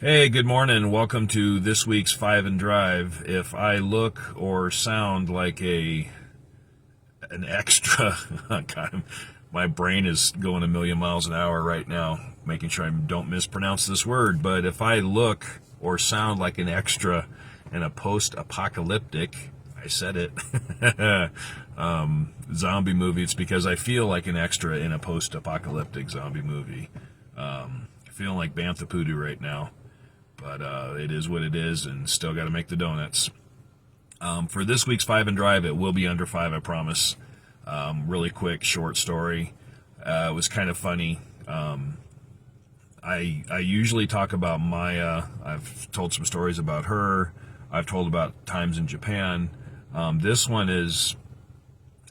Hey, good morning. Welcome to this week's Five and Drive. If I look or sound like an extra, God, my brain is going a million miles an hour right now, making sure I don't mispronounce this word. But if I look or sound like an extra in a post-apocalyptic, I said it, zombie movie, it's because I feel like an extra in a post-apocalyptic zombie movie. Feeling like Bantha Poodoo right now. But it is what it is, and still got to make the donuts. For this week's Five and Drive, it will be under 5, I promise. Really quick, short story. It was kind of funny. I usually talk about Maya. I've told some stories about her. I've told about times in Japan. This one is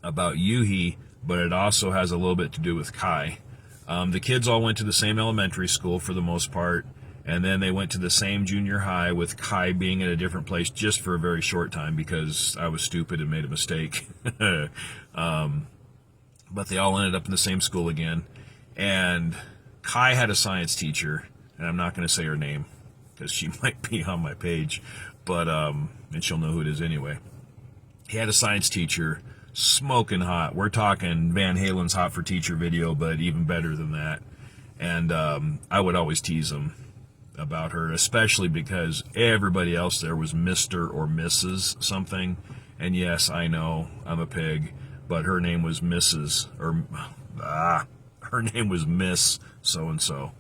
about Yuhi, but it also has a little bit to do with Kai. The kids all went to the same elementary school for the most part. And then they went to the same junior high, with Kai being at a different place just for a very short time because I was stupid and made a mistake. But they all ended up in the same school again. And Kai had a science teacher, and I'm not going to say her name because she might be on my page, but and she'll know who it is anyway. He had a science teacher, smoking hot. We're talking Van Halen's Hot for Teacher video, but even better than that. And I would always tease him about her, especially because everybody else there was Mr. or Mrs. something. And yes, I know I'm a pig, but her name was Mrs. or her name was Miss so-and-so.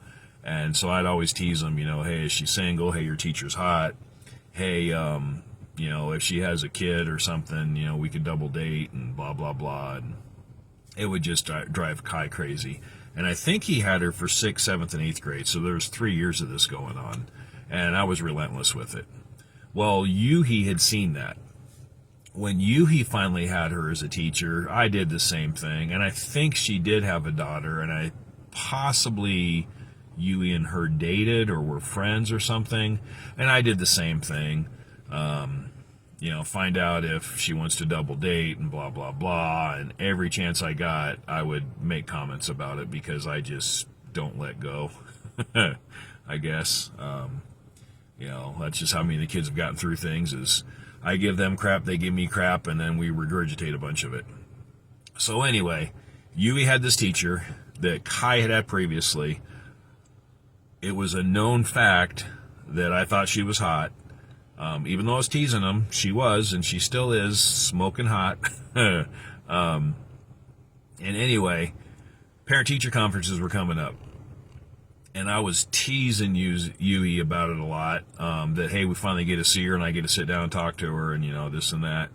And so I'd always tease them, hey, is she single? Hey, your teacher's hot. Hey, if she has a kid or something, we could double date and blah, blah, blah. And it would just drive Kai crazy. And I think he had her for 6th, 7th, and 8th grade, so there was 3 years of this going on, and I was relentless with it. Well, Yuhi had seen that. When Yuhi finally had her as a teacher, I did the same thing, and I think she did have a daughter, and I possibly Yuhi and her dated or were friends or something, and I did the same thing. Find out if she wants to double date and blah, blah, blah. And every chance I got, I would make comments about it because I just don't let go, I guess. That's just how many of the kids have gotten through things is I give them crap, they give me crap, and then we regurgitate a bunch of it. So anyway, Yui had this teacher that Kai had previously. It was a known fact that I thought she was hot. Even though I was teasing them, she was, and she still is, smoking hot. And anyway, parent-teacher conferences were coming up. And I was teasing Yui about it a lot, that, hey, we finally get to see her, and I get to sit down and talk to her, and, this and that.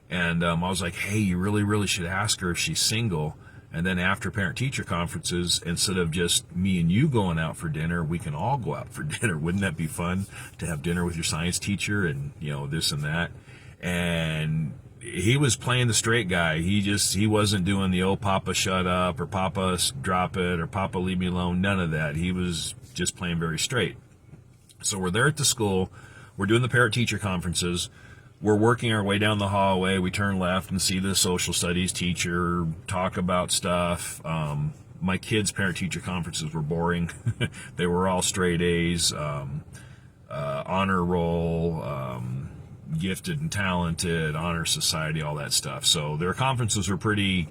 And I was like, hey, you really, really should ask her if she's single. And then after parent-teacher conferences, instead of just me and you going out for dinner, we can all go out for dinner. Wouldn't that be fun to have dinner with your science teacher and, this and that? And he was playing the straight guy. He wasn't doing the, oh, Papa, shut up, or Papa, drop it, or Papa, leave me alone. None of that. He was just playing very straight. So we're there at the school. We're doing the parent-teacher conferences. We're working our way down the hallway. We turn left and see the social studies teacher talk about stuff. My kids' parent-teacher conferences were boring. They were all straight A's, honor roll, gifted and talented, honor society, all that stuff. So their conferences were pretty,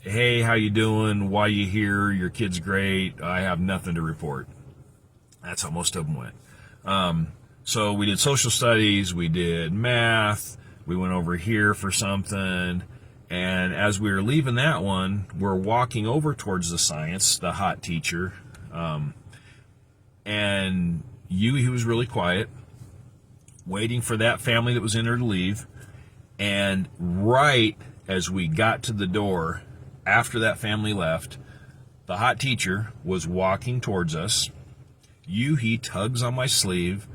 hey, how you doing? Why you here? Your kid's great. I have nothing to report. That's how most of them went. So we did social studies, we did math, we went over here for something, and as we were leaving that one, we're walking over towards the science, the hot teacher, and he was really quiet, waiting for that family that was in there to leave, and right as we got to the door, after that family left, the hot teacher was walking towards us. He tugs on my sleeve,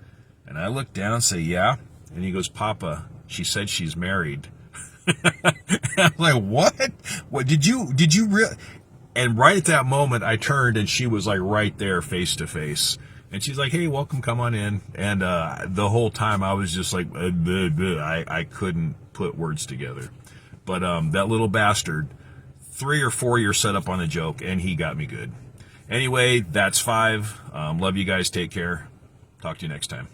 and I look down and say, yeah. And he goes, Papa, she said she's married. I'm like, what? What did you really? And right at that moment, I turned and she was like right there face to face. And she's like, hey, welcome, come on in. And the whole time I was just like, I couldn't put words together. But that little bastard, 3 or 4 years set up on a joke, and he got me good. Anyway, that's 5. Love you guys. Take care. Talk to you next time.